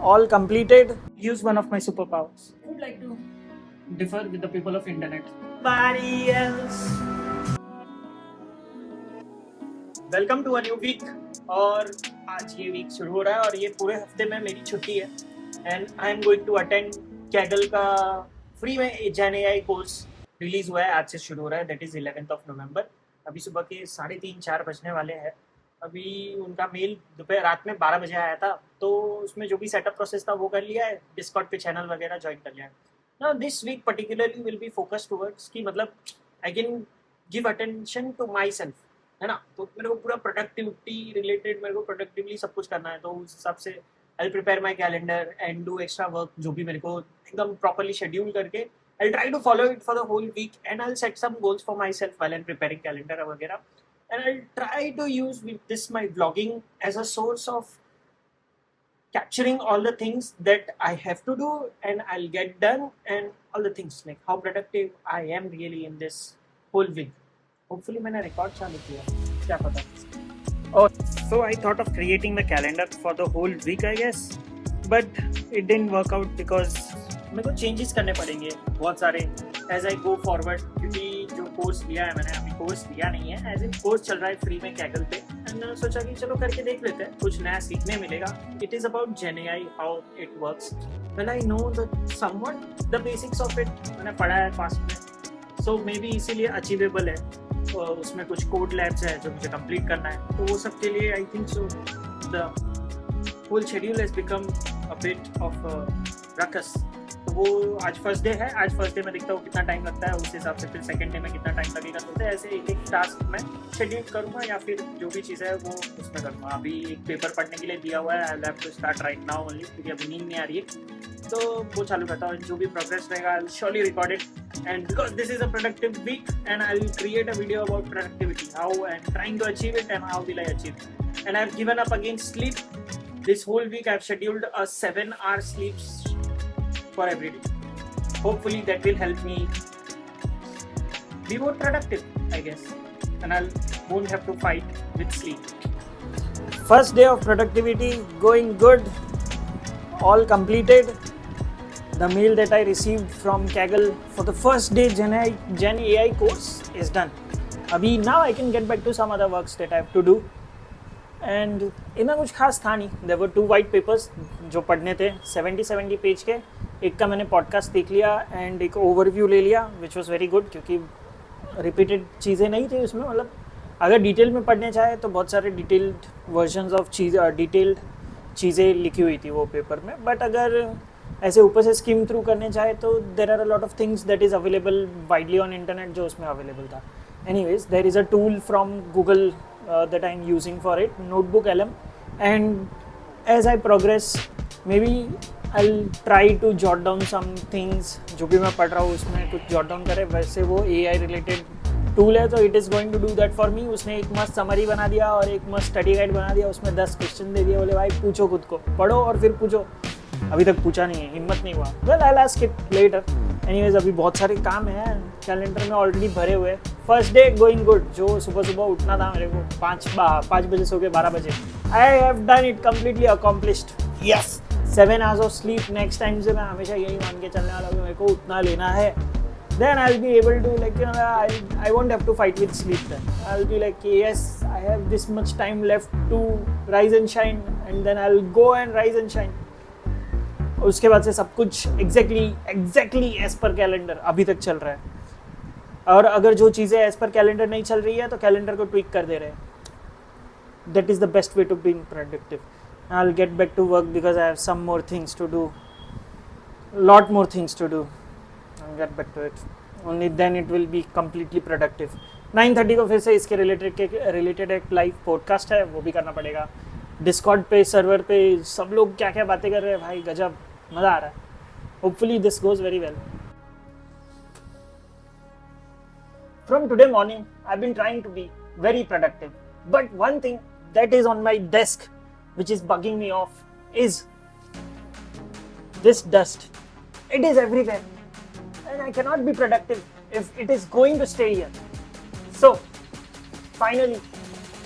all completed. Use one of my superpowers. I would like to differ with the people of internet. Nobody else. Welcome to a new week. और आज ये week शुरू हो रहा है और ये पूरे हफ्ते में मेरी छुट्टी है and I am going to attend Kaggle का फ्री में जेन एआई कोर्स रिलीज हुआ है। आज से शुरू हो रहा है, that is 11th of November। अभी सुबह के 3:30-4 बजने वाले हैं। अभी उनका मेल दोपहर रात में 12 बजे आया था, तो उसमें जो भी सेटअप प्रोसेस था वो कर लिया है, डिस्कॉर्ड पे चैनल वगैरह ज्वाइन कर लिया है ना। This week particularly will be focus towards कि मतलब I can give attention to myself, है ना। तो मेरे को पूरा प्रोडक्टिविटी रिलेटेड, मेरे को प्रोडक्टिवली सब कुछ करना है, तो उस हिसाब से I prepare my calendar and do extra work जो भी मेरे को एकदम प्रॉपरली शेड्यूल करके I'll try to follow it for the whole week and I'll set some goals for myself while I'm preparing calendar वगैरह, and I'll try to use with this my vlogging as a source of capturing all the things that I have to do and I'll get done and all the things like how productive I am really in this whole week. Hopefully मैंने record चालू किया, क्या पता। Oh, so I thought of creating the calendar for the whole week I guess, but it didn't work out because मेरे को changes करने पड़ेंगे बहुत सारे एज आई गो फॉरवर्ड, क्योंकि जो कोर्स लिया है मैंने, अभी कोर्स लिया नहीं है, एज ए कोर्स चल रहा है फ्री में कैगल पे, एंड मैंने सोचा कि चलो करके देख लेते हैं, कुछ नया सीखने मिलेगा। It is about gen AI, how it works. Well I know the somewhat the basics of it, मैंने पढ़ा है पास्ट में, सो मे बी इसीलिए अचीवेबल है। तो उसमें कुछ कोड लैब्स है जो मुझे कंप्लीट करना है, तो वो सब के लिए I think so the whole schedule has become a bit of ruckus. तो वो आज फर्स्ट डे है, आज फर्स्ट डे में देखता हूँ कितना टाइम लगता है, उस हिसाब से फिर सेकंड डे में कितना टाइम लगेगा, तो ऐसे एक एक टास्क मैं शेड्यूल करूँगा या फिर जो भी चीज़ है वो उसमें करूँगा। अभी एक पेपर पढ़ने के लिए दिया हुआ है, I have to start right now only, क्योंकि अभी नींद नहीं आ रही है, तो वो चालू करता हूँ। जो भी प्रोग्रेस रहेगा I will surely record it, and because this is a productive week and I will create a video about productivity, how I am trying to achieve it and how will I achieve it, and I have given up against sleep. This whole week I've scheduled a 7-hour sleep for every day. Hopefully that will help me be more productive, I guess, and I won't have to fight with sleep. First day of productivity going good, all completed. The mail that I received from Kaggle for the first day Gen AI course is done. Abhi now I can get back to some other works that I have to do. And इतना कुछ खास था नहीं। There were 2 white papers जो पढ़ने थे 70 page के। एक का मैंने पॉडकास्ट देख लिया एंड एक ओवरव्यू ले लिया, विच वॉज वेरी गुड, क्योंकि रिपीटेड चीज़ें नहीं थी उसमें। मतलब अगर डिटेल में पढ़ने चाहे तो बहुत सारे डिटेल्ड वर्जन्स ऑफ डिटेल्ड चीज़ें लिखी हुई थी वो पेपर में, बट अगर ऐसे ऊपर से स्किम थ्रू करने चाहे तो there are a lot of things that is available widely on internet जो उसमें अवेलेबल था। Anyways, there is a tool from Google that I'm using for it, Notebook LM, and as I progress maybe I'll try to jot down some things जो भी मैं पढ़ रहा हूँ उसमें कुछ jot down करे। वैसे वो AI related टूल है, तो it is going to do that for me। उसने एक मस्त समरी बना दिया और एक मस्त स्टडी गाइड बना दिया, उसमें 10 क्वेश्चन दे दिए, बोले भाई पूछो खुद को, पढ़ो और फिर पूछो। अभी तक पूछा नहीं है, हिम्मत नहीं हुआ। Well I will ask it later. Anyways, अभी बहुत सारे काम हैं कैलेंडर में ऑलरेडी भरे हुए। फर्स्ट डे गोइंग गुड, जो सुबह सुबह उठना था मेरे को 5 बजे सो के 12 बजे, I have done it completely accomplished. Yes, 7 hours of sleep. Next time से मैं हमेशा यही मान के चलने वाला हूँ, मेरे को उतना लेना है, then I'll be able to like I won't have to fight with sleep then. I'll be like yes, I have this much time left to rise and shine, and then I'll go and rise and shine. उसके बाद से सब कुछ exactly as per calendar अभी तक चल रहा है, और अगर जो चीज़ें एज पर कैलेंडर नहीं चल रही है तो कैलेंडर को ट्विक कर दे रहे हैं। That is the best way to being productive. I will get back to work because I have some more things to do, lot more things to do, I get back to it, only then it will be completely productive. 9:30 को फिर से इसके related एक live podcast है, वो भी करना पड़ेगा। डिस्कॉर्ड पे सर्वर पे सब लोग क्या क्या बातें कर रहे हैं भाई, गजब मज़ा आ रहा है। Hopefully this goes very well. From today morning, I've been trying to be very productive. But one thing that is on my desk, which is bugging me off, is this dust. It is everywhere. And I cannot be productive if it is going to stay here. So, finally,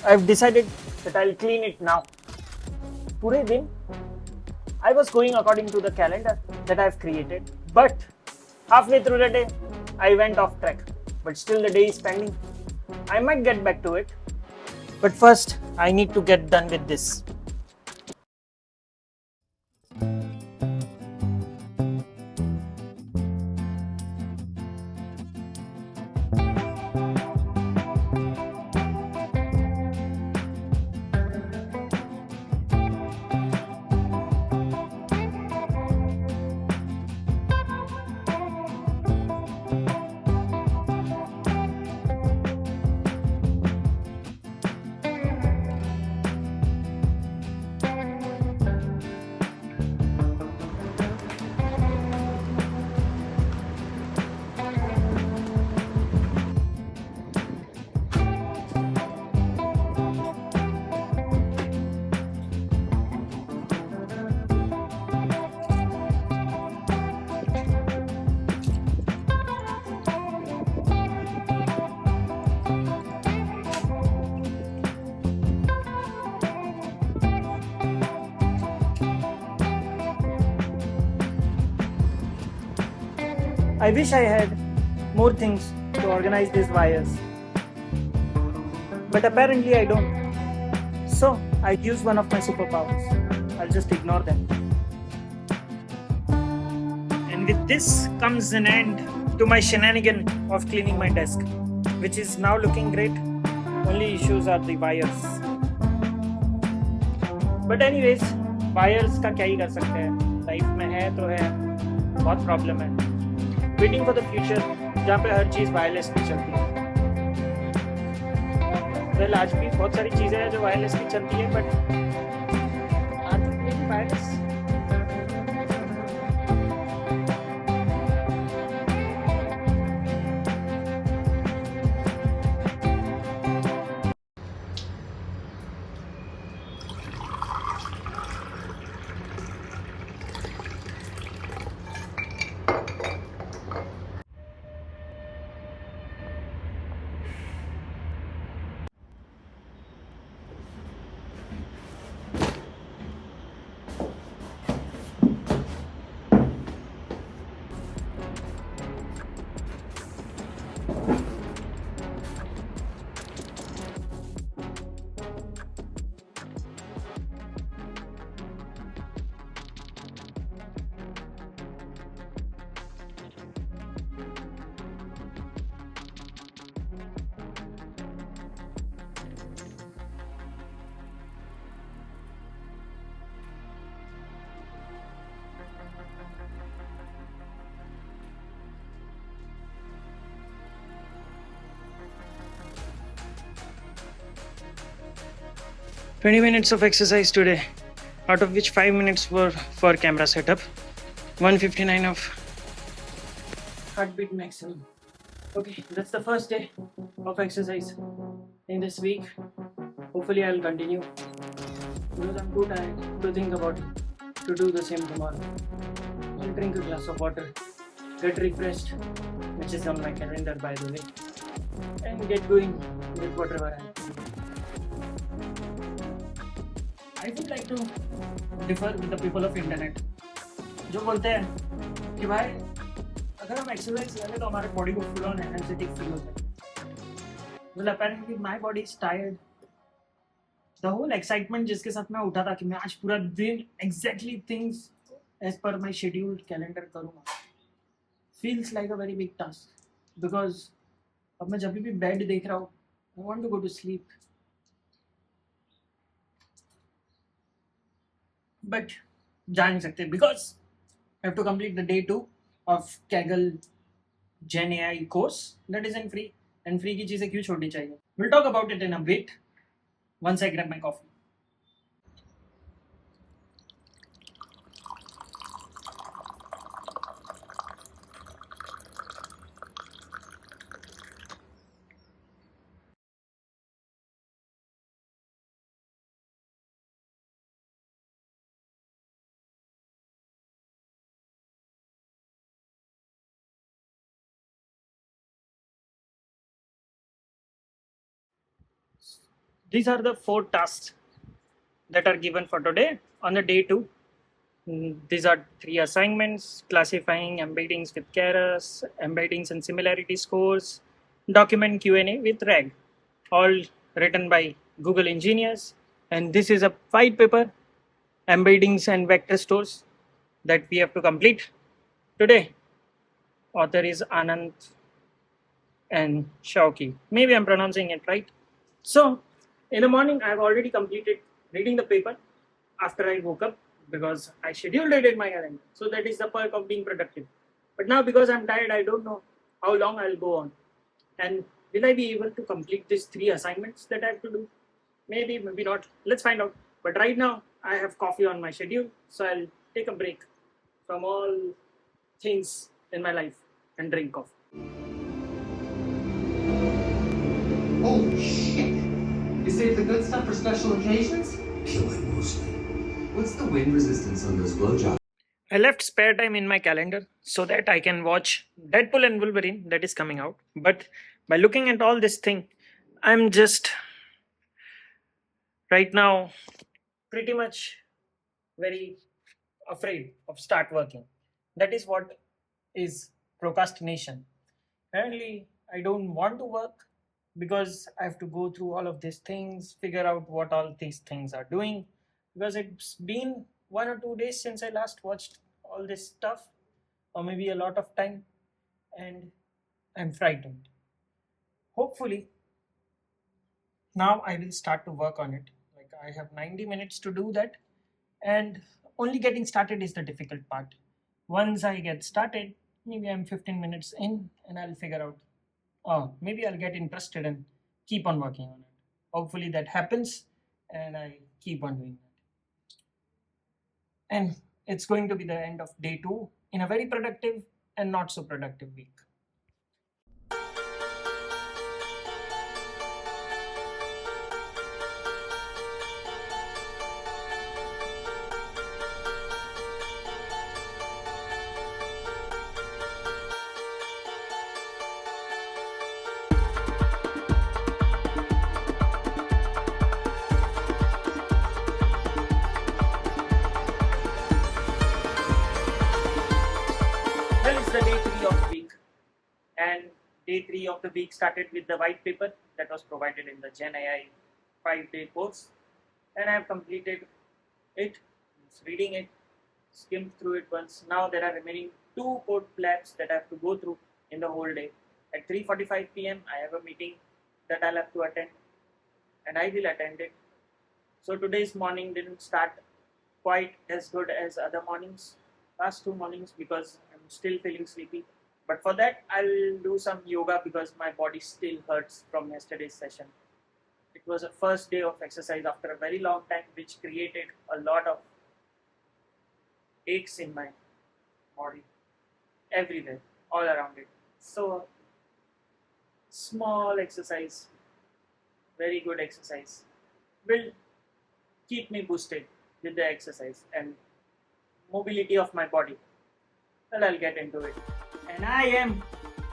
I've decided that I'll clean it now. पूरे दिन I was going according to the calendar that I've created, but halfway through the day, I went off track. But still, the day is pending. I might get back to it. But first, I need to get done with this. I wish I had more things to organize these wires, but apparently I don't. So I use one of my superpowers. I'll just ignore them. And with this comes an end to my shenanigan of cleaning my desk, which is now looking great. Only issues are the wires. But anyways, wires का क्या ही कर सकते हैं, life में है तो है, बहुत प्रॉब्लम है. वेटिंग फॉर द फ्यूचर जहाँ पे हर चीज़ वायरलेस में चलती है. वेल आज भी बहुत सारी चीज़ें हैं जो वायरलेस में चलती है, but are they wireless? "20 minutes of exercise today, out of which 5 minutes were for camera setup. 159 of heartbeat maximum. Okay, that's the first day of exercise in this week. Hopefully I'll continue because I'm too tired to think about it, to do the same tomorrow. I'll drink a glass of water, get refreshed, which is on my calendar by the way, and get going with whatever I have. I would like to differ with the people of internet जो बोलते हैं कि भाई अगर हम exercise करें तो हमारे बॉडी को फुल ऑन एनर्जेटिक फील होता है. Well, apparently my body is tired. The whole excitement जिसके साथ मैं उठा था कि मैं आज पूरा दिन exactly things as per my scheduled calendar करूँगा, feels like a very big task because अब मैं जब भी बेड देख रहा हूँ I want to go to sleep. But जा नहीं सकते because I have to complete the day 2 of Kaggle Gen AI course that isn't free, and free की चीज़ें क्यों छोड़नी चाहिए. We'll talk about it in a bit once I grab my coffee. These are the 4 tasks that are given for today on the day 2. These are three assignments: classifying embeddings with Keras, embeddings and similarity scores, document Q&A with RAG, all written by Google engineers. And this is a white paper, embeddings and vector stores, that we have to complete today. Author is Anand and Shauki. Maybe I'm pronouncing it right. So, in the morning, I've already completed reading the paper after I woke up because I scheduled it in my calendar. So, that is the perk of being productive. But now, because I'm tired, I don't know how long I'll go on. And will I be able to complete these three assignments that I have to do? Maybe, maybe not. Let's find out. But right now, I have coffee on my schedule. So, I'll take a break from all things in my life and drink coffee. Holy shit! You save the good stuff for special occasions? Killing mostly. What's the wind resistance on those blowjobs? I left spare time in my calendar so that I can watch Deadpool and Wolverine that is coming out. But by looking at all this thing, I'm just right now pretty much very afraid of start working. That is what is procrastination. Apparently, I don't want to work because I have to go through all of these things, figure out what all these things are doing. Because it's been 1 or 2 days since I last watched all this stuff, or maybe a lot of time, and I'm frightened. Hopefully, now I will start to work on it. Like, I have 90 minutes to do that, and only getting started is the difficult part. Once I get started, maybe I'm 15 minutes in and I'll figure out, oh, maybe I'll get interested and keep on working on it. Hopefully that happens and I keep on doing that. And it's going to be the end of day 2 in a very productive and not so productive week. Well, it's the day 3 of the week, and day 3 of the week started with the white paper that was provided in the Gen AI 5-day course, and I have completed it, reading it, skimmed through it once. Now there are remaining 2 code labs that I have to go through in the whole day. At 3:45 p.m. I have a meeting that I'll have to attend, and I will attend it. So today's morning didn't start quite as good as other mornings, last 2 mornings, because I'm still feeling sleepy. But for that, I'll do some yoga because my body still hurts from yesterday's session. It was a first day of exercise after a very long time, which created a lot of aches in my body, everywhere, all around it. So, small exercise, very good exercise, will keep me boosted with the exercise and mobility of my body. Well, I'll get into it. And I am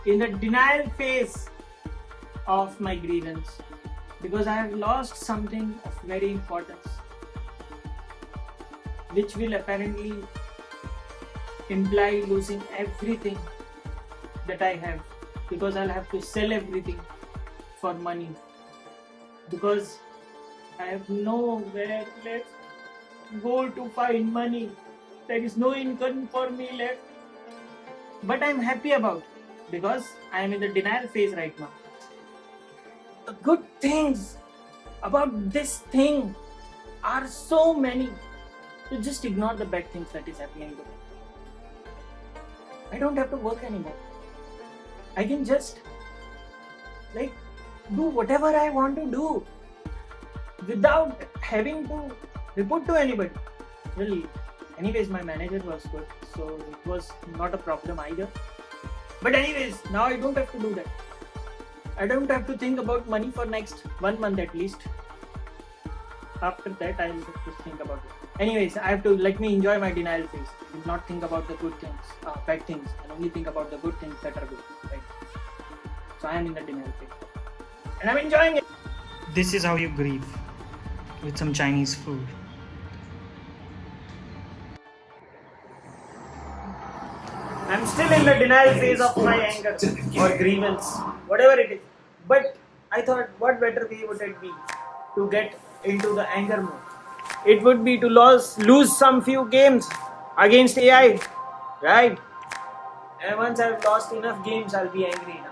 in the denial phase of my grievance because I have lost something of very importance, which will apparently imply losing everything that I have, because I'll have to sell everything for money, because I have nowhere left go to find money. There is no income for me left. But I'm happy about, because I am in the denial phase right now. The good things about this thing are so many. You just ignore the bad things that is happening to me. I don't have to work anymore. I can just do whatever I want to do without having to report to anybody. Well, anyways, my manager was good, so it was not a problem either. But anyways, now I don't have to do that. I don't have to think about money for next 1 month at least. After that, I'll have to think about it. Anyways, I have to let me enjoy my denial phase and not think about the good things, bad things, and only think about the good things that are good. Right? So I am in the denial phase, and I'm enjoying it. This is how you grieve, with some Chinese food. I'm still in the denial phase of my anger or grievance, whatever it is. But I thought, what better way would it be to get into the anger mode? It would be to lose some few games against AI, right? And once I've lost enough games, I'll be angry enough.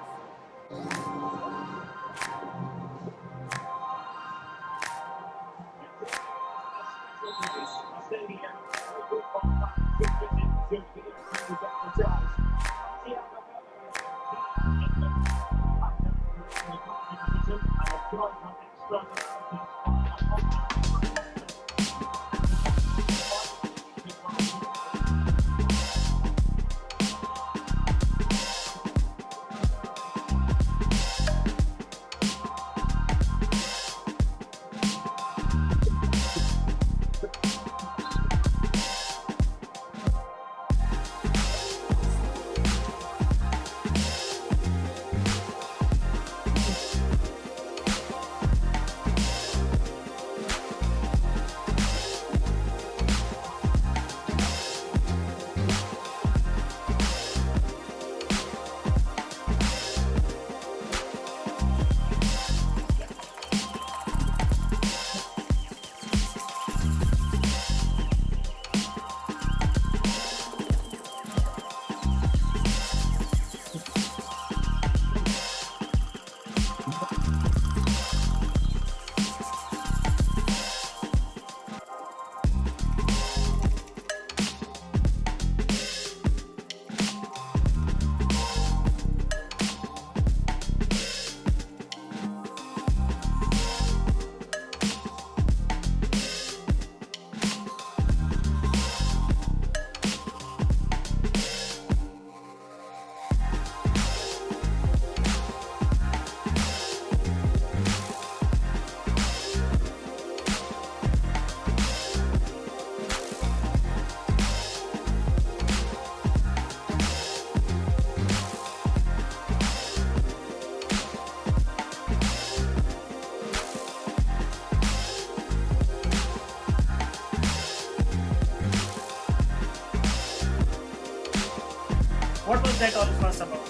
What was that all fuss about?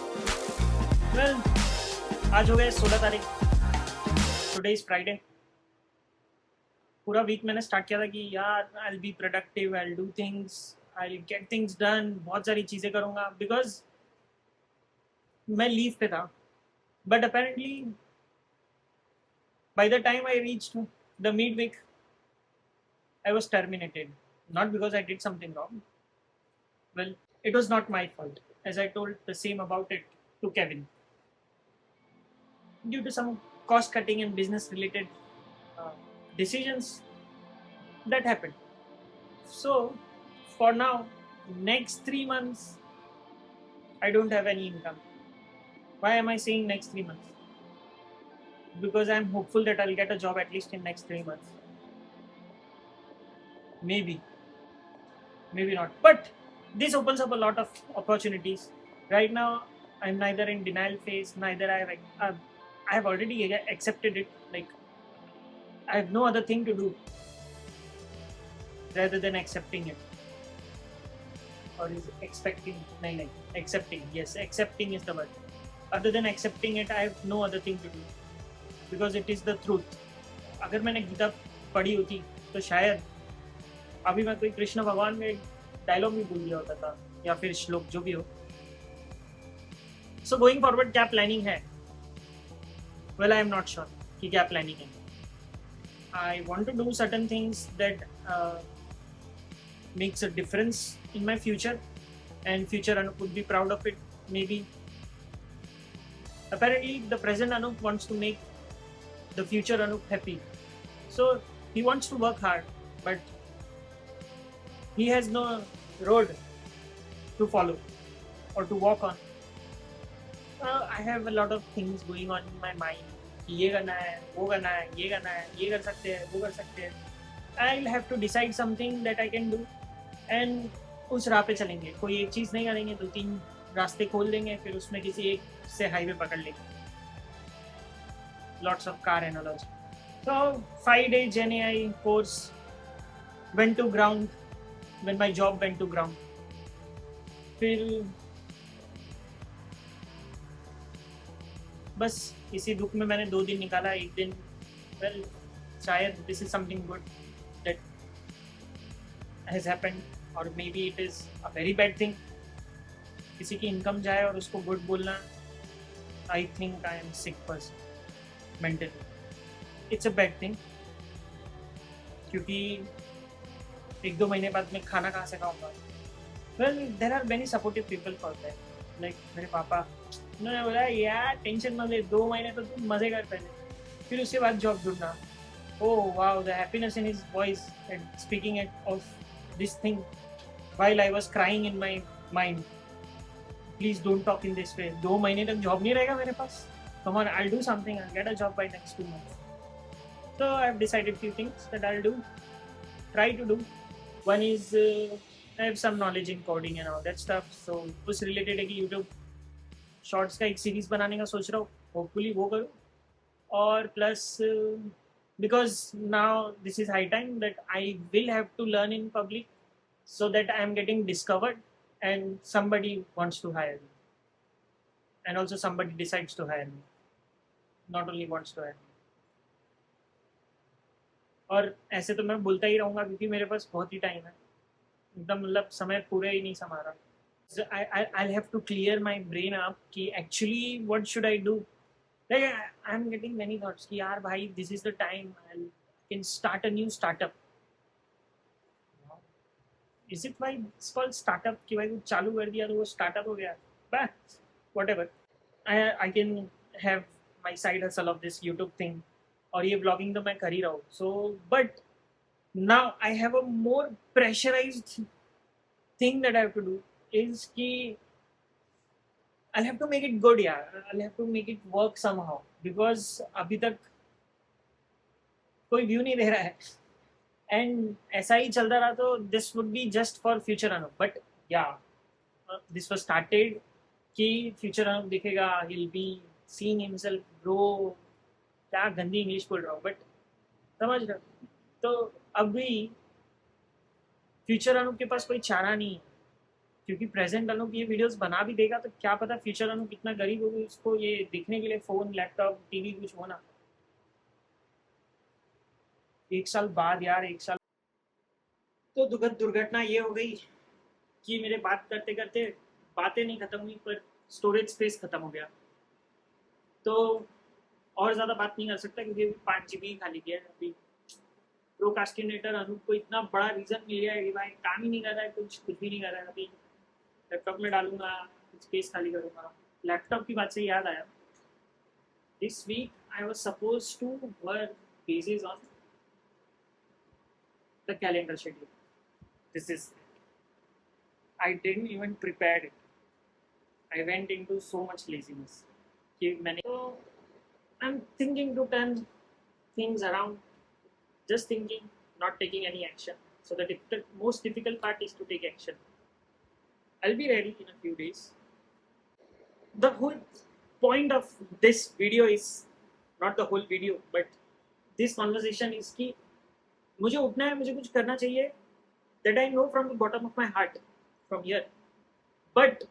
Well, आज हो गए 16 तारीख. Today is Friday. पूरा week मैंने start किया था कि यार I'll be productive, I'll do things, I'll get things done, बहुत सारी चीज़ें करूँगा because मैं लीव पे था. But apparently by the time I reached the midweek, I was terminated. Not because I did something wrong. Well, it was not my fault, as I told the same about it to Kevin. Due to some cost cutting and business related decisions that happened. So, for now, next 3 months, I don't have any income. Why am I saying next 3 months? Because I'm hopeful that I'll get a job at least in next 3 months. Maybe not. But this opens up a lot of opportunities. Right now, I'm neither in denial phase, neither I have already accepted it. Like, I have no other thing to do rather than accepting it. Or is expecting? No. Accepting. Yes, accepting is the word. Other than accepting it, I have no other thing to do. Because it is the truth. अगर मैंने गीता पढ़ी होती तो शायद अभी मैं कोई कृष्ण भगवान में डायलॉग भी भूल गया होता था या फिर श्लोक जो भी हो. सो गोइंग फॉरवर्ड क्या प्लानिंग है? Well I am not sure कि क्या प्लानिंग है. I want to do certain things that makes a difference in my future and future Anup would be proud of it. Maybe apparently the present Anup wants to make the future Anup happy. So he wants to work hard, but he has no road to follow or to walk on. I have a lot of things going on in my mind. ये करना है, वो करना है, ये करना है, ये कर सकते हैं, वो कर सकते हैं. I'll have to decide something that I can do and उस राह पे चलेंगे. कोई एक चीज़ नहीं करेंगे, 2-3 रास्ते खोल देंगे, फिर उसमें किसी एक से हाईवे पकड़ लेंगे. Lots of car analogy. So 5-day Gen AI course went to ground when my job went to ground. फिर बस इसी दुख में मैंने 2 दिन निकाला. एक दिन वेल शायद this is something good that has happened, और maybe it is a very bad thing. किसी की इनकम जाए और उसको गुड बोलना, I think I am sick person mentally. It's a bad thing, क्योंकि 1-2 महीने बाद मैं खाना कहाँ से खाऊंगा. Well there are many supportive people for that, like मेरे पापा. उन्होंने बोला यार टेंशन मत ले, 2 महीने तो तुम मजे कर पहले, फिर उसके बाद जॉब ढूंढना. Oh wow, the happiness in his voice and speaking at of this thing while I was crying in my mind. Please don't talk in this way. 2 महीने तक जॉब नहीं रहेगा मेरे पास. Come on, I will do something, I will get a job by next 2 months. So I have decided few things that I'll do, try to do. One is I have some knowledge in coding and all that stuff. So उस related है कि YouTube shorts का एक series बनाने का सोच रहा हूँ. Hopefully वो करूँ. और plus because now this is high time that I will have to learn in public, so that I am getting discovered and somebody wants to hire me, and also somebody decides to hire me, not only wants to hire me. और ऐसे तो मैं बोलता ही रहूँगा क्योंकि मेरे पास बहुत ही time है. एकदम मतलब समय पूरा ही नहीं समा रहा. I'll have to clear my brain up कि actually what should I do. Like I'm getting many thoughts कि यार भाई this is the time I can start a new startup. Is it why it's called startup कि भाई कुछ चालू कर दिया तो वो startup हो गया. But whatever. I can have my side hustle of this YouTube thing. और ये ब्लॉगिंग तो मैं कर ही रहा हूँ. So but now I have a more pressurised thing that I have to do is कि I have to make it good यार. I have to make it work somehow, because अभी तक कोई व्यू नहीं दे रहा है. एंड ऐसा ही चलता रहा तो this would be just for future Anup. But yeah this was started कि फ्यूचर अनूप दिखेगा, he will be seeing himself grow. क्या गंदी इंग्लिश बोल रहा हूँ, बट समझ रहे हो. तो अभी फ्यूचर अनूप के पास कोई चारा नहीं है, क्योंकि प्रेजेंट अनूप ये वीडियोस बना भी देगा तो क्या पता फ्यूचर अनूप कितना गरीब होगी, उसको ये दिखने के लिए फ़ोन, लैपटॉप, टीवी कुछ होना. 1 साल बाद यार, 1 साल. तो दुखद दुर्घटना ये हो गई कि मेरे बात करते करते बातें नहीं खत्म हुई, पर स्टोरेज स्पेस खत्म हो गया. तो और ज़्यादा बात नहीं कर सकता क्योंकि अभी 5 GB खाली किया है. अभी प्रोकास्टिनेटर अनूप को इतना बड़ा रीज़न मिल गया है कि भाई काम ही नहीं कर रहा है, कुछ भी नहीं कर रहा है. अभी लैपटॉप में डालूंगा, स्पेस खाली करूँगा. लैपटॉप की बात से याद आया, this week I was suppose to work basis on the calendar schedule. This is I didn't even prepared it. I went into so much laziness कि मैंने. तो I'm thinking to turn things around, just thinking, not taking any action. So the most difficult part is to take action. I'll be ready in a few days. The whole point of this video is not the whole video, but this conversation is कि मुझे उठना है, मुझे कुछ करना चाहिए. That I know from the bottom of my heart, from here. But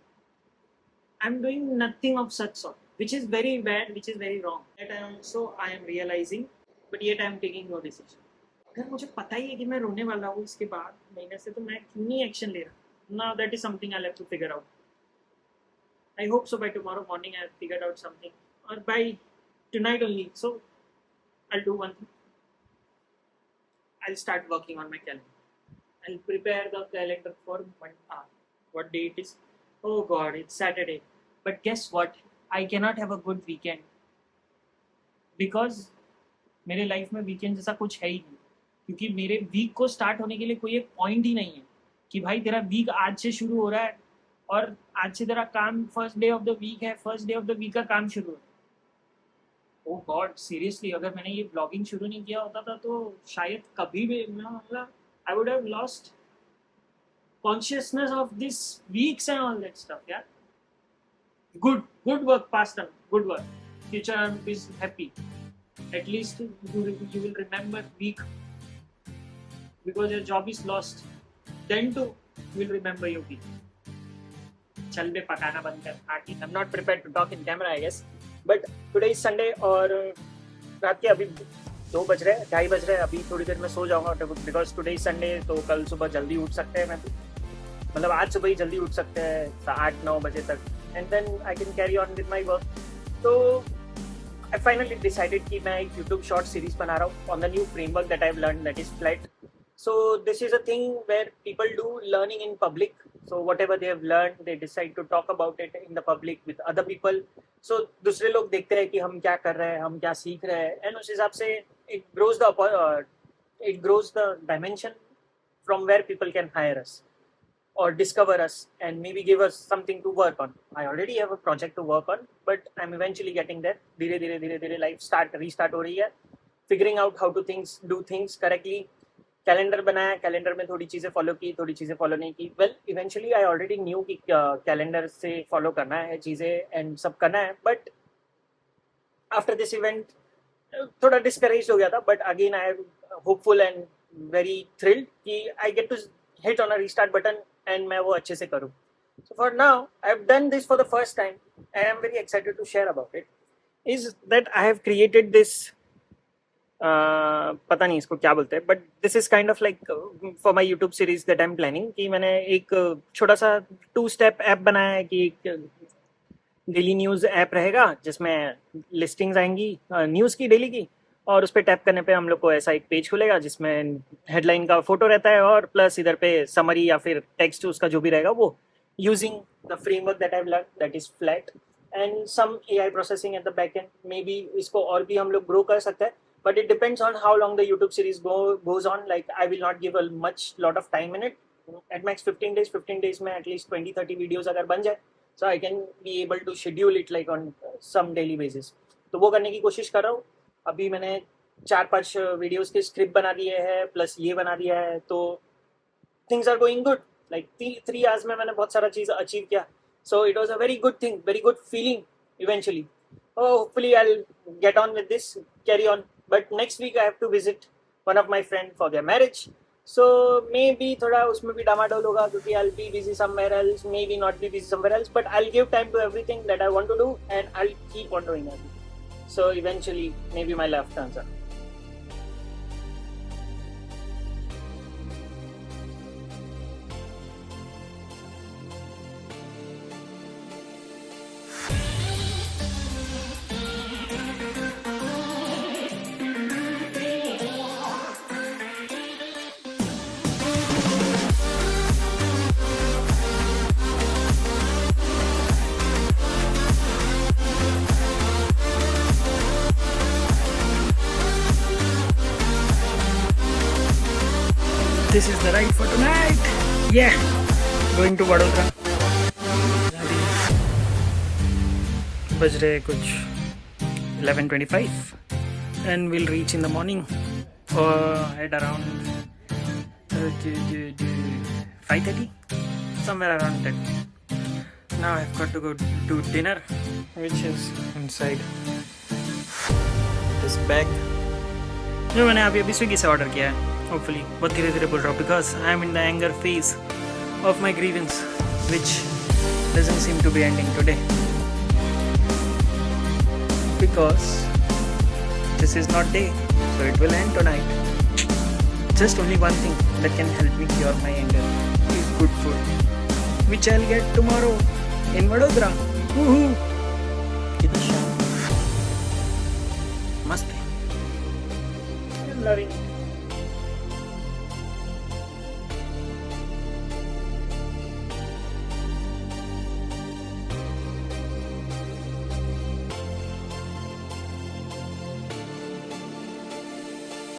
I'm doing nothing of such sort, which is very bad, which is very wrong. That I am realizing, but yet I am taking no decision. अगर मुझे पता ही है कि मैं रोने वाला हूँ इसके बाद महीने से, तो मैं क्यों नहीं एक्शन ले रहा. Now that is something I'll have to figure out. I hope so by tomorrow morning I have figured out something, or by tonight only. So I'll do one thing. I'll start working on my calendar. I'll prepare the calendar for 1 hour. What day it is? Oh God, it's Saturday. But guess what? I cannot have a good weekend because मेरे life में weekend जैसा कुछ है ही नहीं. क्योंकि मेरे week को start होने के लिए कोई एक पॉइंट ही नहीं है कि भाई तेरा वीक आज से शुरू हो रहा है और आज से तेरा काम first day of the week है, first day of the week का काम शुरू है. ओह गॉड, सीरियसली अगर मैंने ये ब्लॉगिंग शुरू नहीं किया होता था तो शायद कभी भी मतलब I would have lost consciousness of this weeks and all that stuff. यार good work past them, good work. Future is happy. At least you will remember week because your job is lost. Then too you will remember your week. चल बे पकाना बंद कर. I'm not prepared to talk in camera I guess, but today is Sunday और रात के अभी 2 बज रहे हैं, 2:30 बज रहे हैं, अभी थोड़ी देर में सो जाऊंगा बिकॉज टुडे इज संडे, तो कल सुबह जल्दी उठ सकते हैं, मैं मतलब आज सुबह ही जल्दी उठ सकते हैं 8-9 बजे तक, and then I can carry on with my work. तो I finally decided कि मैं एक YouTube short series बना रहा हूँ on the new framework that I've learned, that is Flat. So this is a thing where people do learning in public. So whatever they have learned, they decide to talk about it in the public with other people. So दूसरे लोग देखते हैं कि हम क्या कर रहे हैं, हम क्या सीख रहे हैं, and उस हिसाब से it grows the dimension from where people can hire us or discover us and maybe give us something to work on. I already have a project to work on, but I'm eventually getting there. धीरे life restart हो रही है. Figuring out how to do things correctly. Calendar बनाया, calendar में थोड़ी चीज़ें follow की, थोड़ी चीज़ें follow नहीं की. Well, eventually I already knew कि calendar से follow करना है चीज़ें and सब करना है. But after this event, थोड़ा discouraged हो गया था. But again I am hopeful and very thrilled कि I get to hit on a restart button and मैं वो अच्छे से करूँ. So for now, I've done this for the first time and I'm very excited to share about it. Is that I have created this, पता नहीं इसको क्या बोलते हैं, but this is kind of like for my YouTube series that I'm planning कि मैंने एक छोटा सा 2-step ऐप बनाया है कि एक डेली न्यूज़ ऐप रहेगा जिसमें लिस्टिंग्स आएंगी न्यूज़ की डेली की, और उस पर टैप करने पे हम लोग को ऐसा एक पेज खुलेगा जिसमें हेडलाइन का फोटो रहता है और प्लस इधर पे समरी या फिर टेक्स्ट उसका जो भी रहेगा वो, using the framework that I have learn, that is flat, and some AI processing at the back end. Maybe इसको और भी हम लोग ग्रो कर सकते हैं, but it depends on how long the YouTube series goes on. Like I will not give a much lot of time in it. At max 15 days में at least 20-30 videos अगर बन जाए, so I can be able to schedule it like on some daily basis. तो वो करने की कोशिश कर रहा हूँ. अभी मैंने 4-5 वीडियोस के स्क्रिप्ट बना दिए हैं, प्लस ये बना दिया है, तो things are going good. Like 3 hours में मैंने बहुत सारा चीज़ अचीव किया. So it was a very good thing, very good feeling eventually. Hopefully I will get on with this, carry on. But next week I have to visit one of my friend for their marriage. So maybe थोड़ा उसमें भी डामाडोल होगा क्योंकि I will be busy somewhere else, maybe not be busy somewhere else, but I will give time to everything that I want to do and I will keep on doing everything. So eventually maybe my life turns up. This is the ride for tonight. Yeah, going to Vadodara. बज रहे कुछ 11:25 and we'll reach in the morning at around 5:30, somewhere around that. Now I've got to go do dinner, which is inside this bag. जो मैंने अभी Swiggy से order किया है. Hopefully बहुत धीरे धीरे बोल रहा हूँ because I am in the anger phase of my grievance, which doesn't seem to be ending today. Because this is not day, so it will end tonight. Just only one thing that can help me cure my anger is good food, which I'll get tomorrow in Vadodara. Woohoo! कितना शांत, मस्त है. I'm loving it.